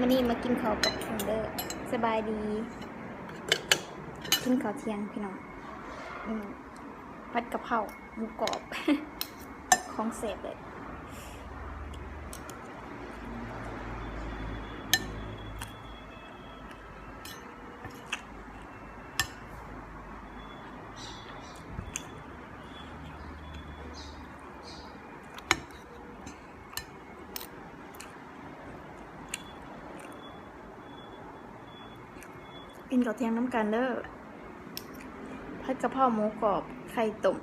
วันนี้มากินข้าวกับเทนเดอร์สบายดีกินข้าวเที่ยงพี่น้องผัดกะเพราหมูกรอบ ของเสพเลยกินข้าวเที่ยงน้ำกันเด้อผัดกะเพราหมูกรอบไข่ต้ม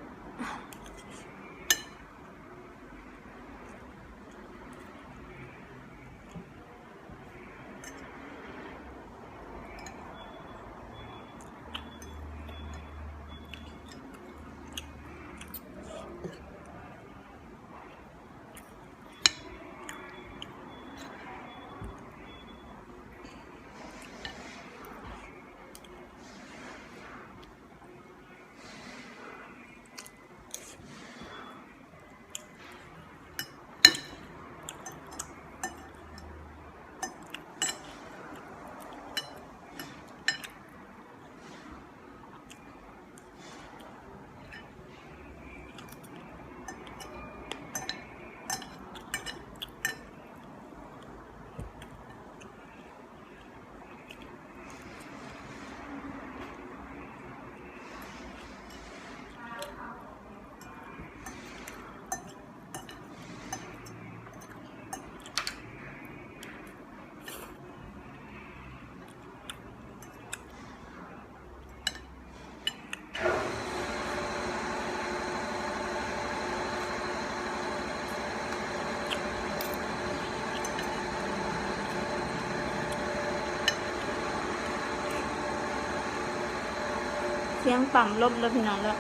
เสียงปั๊มลมแล้วพี่น้องแล้ว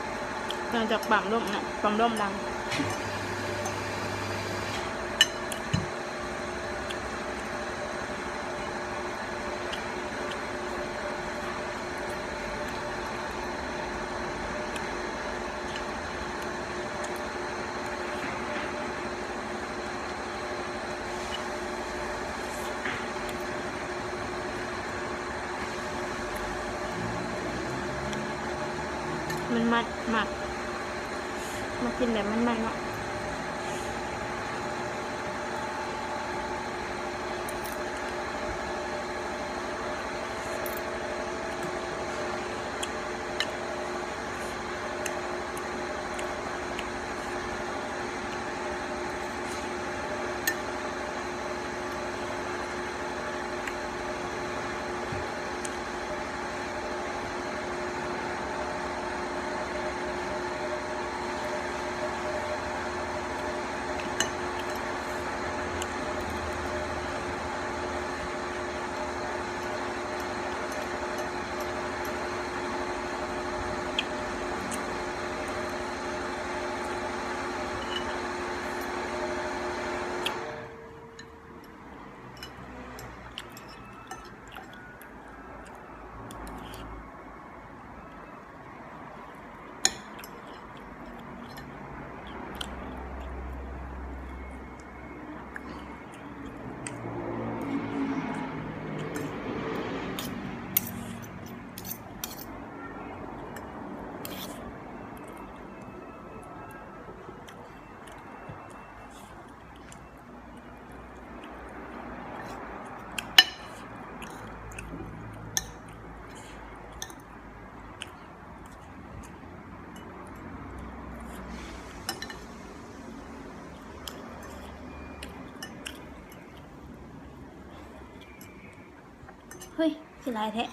หลังจากปั๊มลมนะปั๊มลมดังมันมัดหมักมากินแบบมันเนาะเฮ้ยสิลายแท้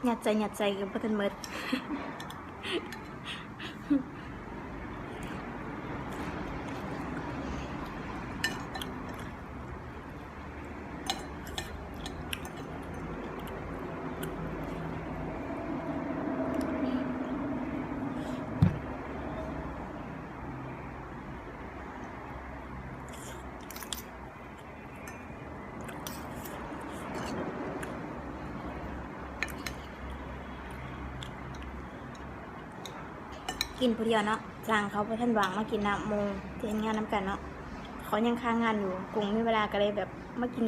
หยัดใจกับพันเมิดกินผู้เดียวเนาะจ้างเขาไปท่านวางมากินน้ำโมงที่เห็นงานน้ำกันเนาะเขายังค้างงานอยู่กรุงมีเวลาก็เลยแบบมากิน